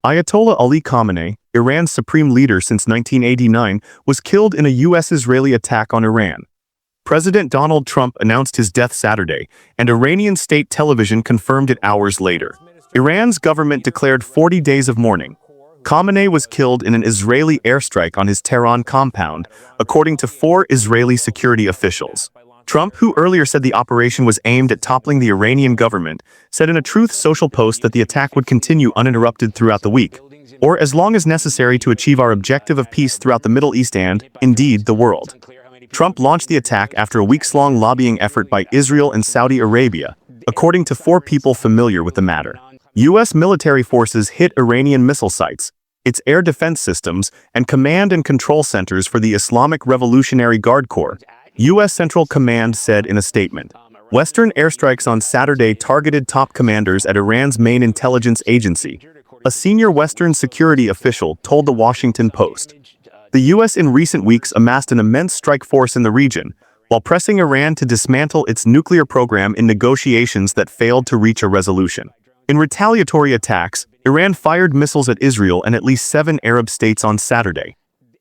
Ayatollah Ali Khamenei, Iran's supreme leader since 1989, was killed in a U.S.-Israeli attack on Iran. President Donald Trump announced his death Saturday, and Iranian state television confirmed it hours later. Iran's government declared 40 days of mourning. Khamenei was killed in an Israeli airstrike on his Tehran compound, according to 4 Israeli security officials. Trump, who earlier said the operation was aimed at toppling the Iranian government, said in a Truth Social post that the attack would continue uninterrupted throughout the week, or as long as necessary to achieve our objective of peace throughout the Middle East and, indeed, the world. Trump launched the attack after a weeks-long lobbying effort by Israel and Saudi Arabia, according to 4 people familiar with the matter. U.S. military forces hit Iranian missile sites, its air defense systems, and command and control centers for the Islamic Revolutionary Guard Corps, U.S. Central Command said in a statement. Western airstrikes on Saturday targeted top commanders at Iran's main intelligence agency, a senior Western security official told the Washington Post. The U.S. in recent weeks amassed an immense strike force in the region, while pressing Iran to dismantle its nuclear program in negotiations that failed to reach a resolution. In retaliatory attacks, Iran fired missiles at Israel and at least 7 Arab states on Saturday.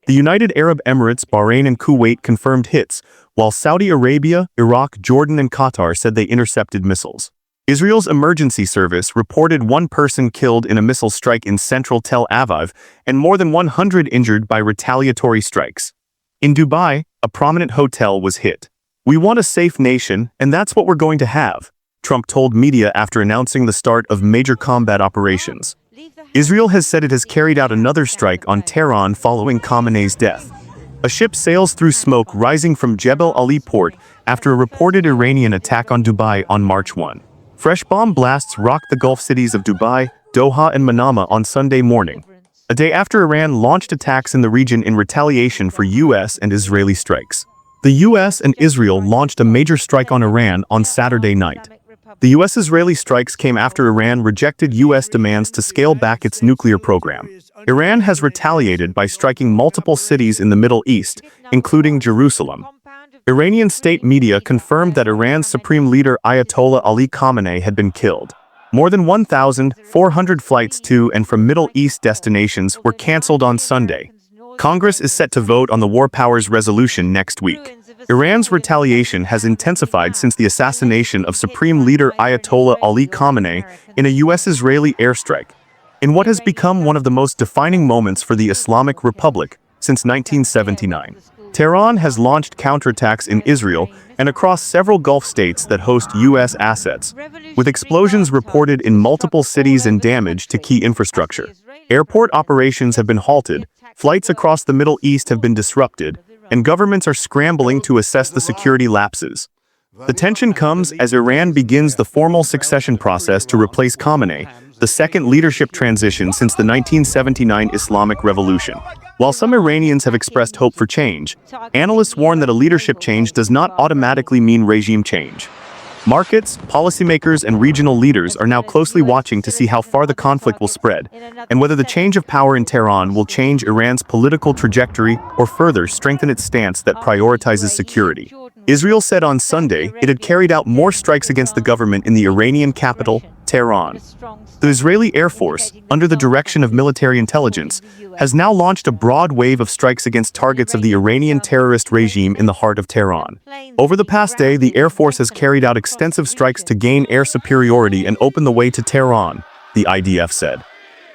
The United Arab Emirates, Bahrain, and Kuwait confirmed hits, while Saudi Arabia, Iraq, Jordan, and Qatar said they intercepted missiles. Israel's emergency service reported 1 person killed in a missile strike in central Tel Aviv and more than 100 injured by retaliatory strikes. In Dubai, a prominent hotel was hit. "We want a safe nation, and that's what we're going to have," Trump told media after announcing the start of major combat operations. Israel has said it has carried out another strike on Tehran following Khamenei's death. A ship sails through smoke rising from Jebel Ali port after a reported Iranian attack on Dubai on March 1. Fresh bomb blasts rocked the Gulf cities of Dubai, Doha, and Manama on Sunday morning, a day after Iran launched attacks in the region in retaliation for U.S. and Israeli strikes. The U.S. and Israel launched a major strike on Iran on Saturday night. The U.S.-Israeli strikes came after Iran rejected U.S. demands to scale back its nuclear program. Iran has retaliated by striking multiple cities in the Middle East, including Jerusalem. Iranian state media confirmed that Iran's supreme leader Ayatollah Ali Khamenei had been killed. More than 1,400 flights to and from Middle East destinations were canceled on Sunday. Congress is set to vote on the war powers resolution next week. Iran's retaliation has intensified since the assassination of Supreme Leader Ayatollah Ali Khamenei in a U.S.-Israeli airstrike, in what has become one of the most defining moments for the Islamic Republic since 1979. Tehran has launched counterattacks in Israel and across several Gulf states that host U.S. assets, with explosions reported in multiple cities and damage to key infrastructure. Airport operations have been halted, flights across the Middle East have been disrupted, and governments are scrambling to assess the security lapses. The tension comes as Iran begins the formal succession process to replace Khamenei, the second leadership transition since the 1979 Islamic Revolution. While some Iranians have expressed hope for change, analysts warn that a leadership change does not automatically mean regime change. Markets, policymakers, and regional leaders are now closely watching to see how far the conflict will spread, and whether the change of power in Tehran will change Iran's political trajectory or further strengthen its stance that prioritizes security. Israel said on Sunday it had carried out more strikes against the government in the Iranian capital, Tehran. The Israeli Air Force, under the direction of military intelligence, has now launched a broad wave of strikes against targets of the Iranian terrorist regime in the heart of Tehran. Over the past day, the Air Force has carried out extensive strikes to gain air superiority and open the way to Tehran, the IDF said.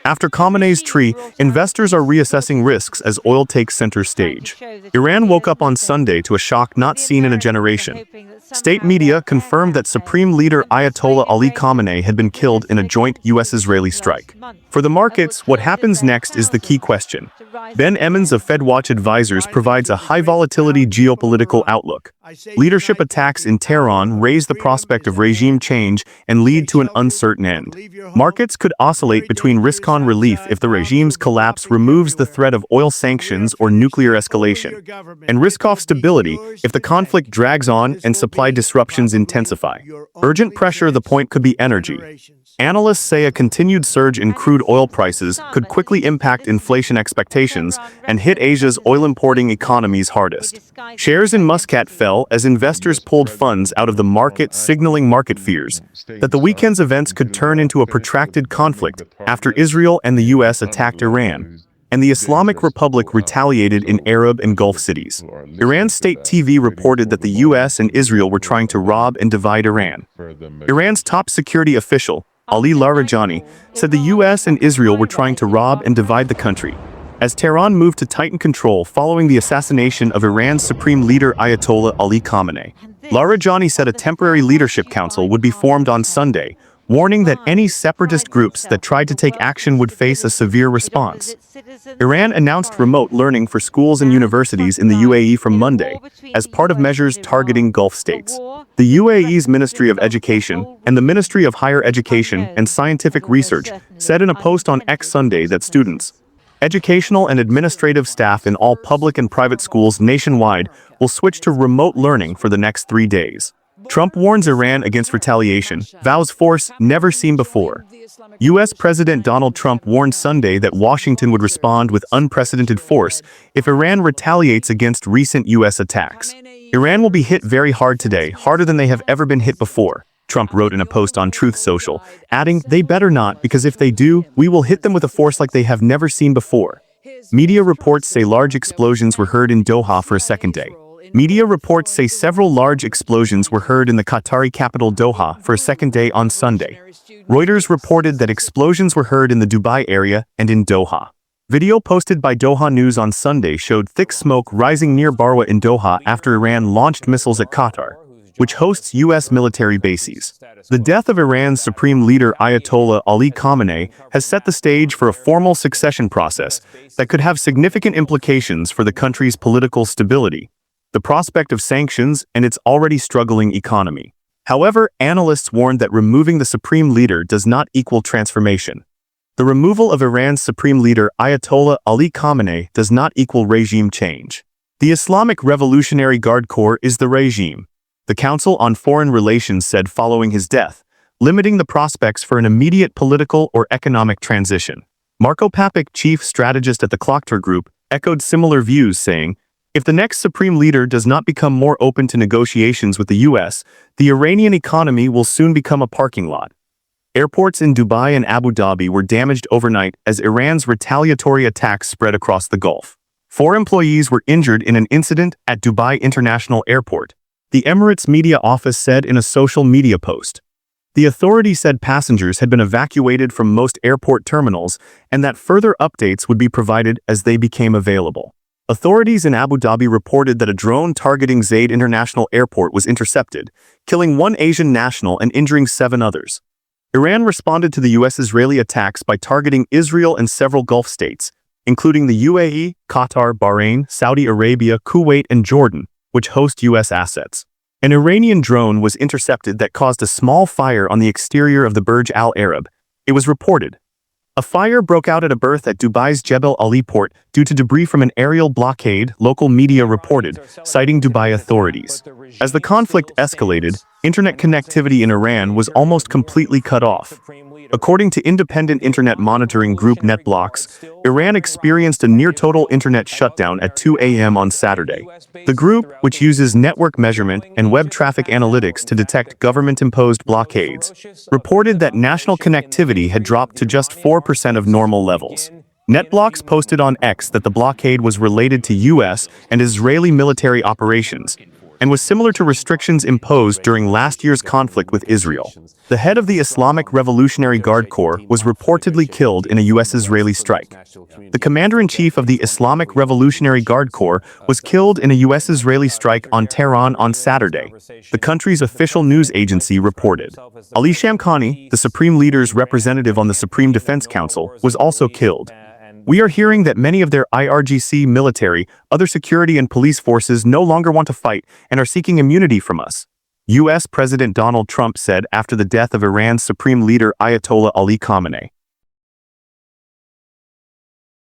After Khamenei's tree, investors are reassessing risks as oil takes center stage. Iran woke up on Sunday to a shock not seen in a generation. State media confirmed that Supreme Leader Ayatollah Ali Khamenei had been killed in a joint U.S.-Israeli strike. For the markets, what happens next is the key question. Ben Emmons of FedWatch Advisors provides a high-volatility geopolitical outlook. Leadership attacks in Tehran raise the prospect of regime change and lead to an uncertain end. Markets could oscillate between risk-on relief if the regime's collapse removes the threat of oil sanctions or nuclear escalation, and risk-off stability if the conflict drags on and supply disruptions intensify. Urgent pressure, the point could be energy. Analysts say a continued surge in crude oil prices could quickly impact inflation expectations and hit Asia's oil-importing economies hardest. Shares in Muscat fell as investors pulled funds out of the market, signaling market fears that the weekend's events could turn into a protracted conflict after Israel and the U.S. attacked Iran, and the Islamic Republic retaliated in Arab and Gulf cities. Iran's state TV reported that the U.S. and Israel were trying to rob and divide Iran. Iran's top security official, Ali Larijani, said the U.S. and Israel were trying to rob and divide the country, as Tehran moved to tighten control following the assassination of Iran's supreme leader Ayatollah Ali Khamenei. Larijani said a temporary leadership council would be formed on Sunday, warning that any separatist groups that tried to take action would face a severe response. Iran announced remote learning for schools and universities in the UAE from Monday, as part of measures targeting Gulf states. The UAE's Ministry of Education and the Ministry of Higher Education and Scientific Research said in a post on X Sunday that students, educational and administrative staff in all public and private schools nationwide will switch to remote learning for the next 3 days. Trump warns Iran against retaliation, vows force never seen before. U.S. President Donald Trump warned Sunday that Washington would respond with unprecedented force if Iran retaliates against recent U.S. attacks. Iran will be hit very hard today, harder than they have ever been hit before, Trump wrote in a post on Truth Social, adding, "They better not, because if they do, we will hit them with a force like they have never seen before." Media reports say large explosions were heard in Doha for a second day. Media reports say several large explosions were heard in the Qatari capital Doha for a second day on Sunday. Reuters reported that explosions were heard in the Dubai area and in Doha. Video posted by Doha News on Sunday showed thick smoke rising near Barwa in Doha after Iran launched missiles at Qatar, which hosts U.S. military bases. The death of Iran's supreme leader Ayatollah Ali Khamenei has set the stage for a formal succession process that could have significant implications for the country's political stability, the prospect of sanctions, and its already struggling economy. However, analysts warned that removing the supreme leader does not equal transformation. The removal of Iran's supreme leader Ayatollah Ali Khamenei does not equal regime change. The Islamic Revolutionary Guard Corps is the regime, the Council on Foreign Relations said following his death, limiting the prospects for an immediate political or economic transition. Marco Papic, chief strategist at the Clocktor Group, echoed similar views, saying, "If the next supreme leader does not become more open to negotiations with the U.S., the Iranian economy will soon become a parking lot." Airports in Dubai and Abu Dhabi were damaged overnight as Iran's retaliatory attacks spread across the Gulf. 4 employees were injured in an incident at Dubai International Airport, the Emirates media office said in a social media post. The authority said passengers had been evacuated from most airport terminals and that further updates would be provided as they became available. Authorities in Abu Dhabi reported that a drone targeting Zayed International Airport was intercepted, killing 1 Asian national and injuring 7 others. Iran responded to the U.S.-Israeli attacks by targeting Israel and several Gulf states, including the UAE, Qatar, Bahrain, Saudi Arabia, Kuwait, and Jordan, which host U.S. assets. An Iranian drone was intercepted that caused a small fire on the exterior of the Burj Al Arab, it was reported. A fire broke out at a berth at Dubai's Jebel Ali port due to debris from an aerial blockade, local media reported, citing Dubai authorities. As the conflict escalated, internet connectivity in Iran was almost completely cut off. According to independent internet monitoring group NetBlocks, Iran experienced a near-total internet shutdown at 2 a.m. on Saturday. The group, which uses network measurement and web traffic analytics to detect government-imposed blockades, reported that national connectivity had dropped to just 4% of normal levels. NetBlocks posted on X that the blockade was related to U.S. and Israeli military operations, and was similar to restrictions imposed during last year's conflict with Israel. The head of the Islamic Revolutionary Guard Corps was reportedly killed in a U.S.-Israeli strike. The commander-in-chief of the Islamic Revolutionary Guard Corps was killed in a U.S.-Israeli strike on Tehran on Saturday, the country's official news agency reported. Ali Shamkhani, the supreme leader's representative on the Supreme Defense Council, was also killed. "We are hearing that many of their IRGC military, other security and police forces no longer want to fight and are seeking immunity from us," U.S. President Donald Trump said after the death of Iran's supreme leader Ayatollah Ali Khamenei.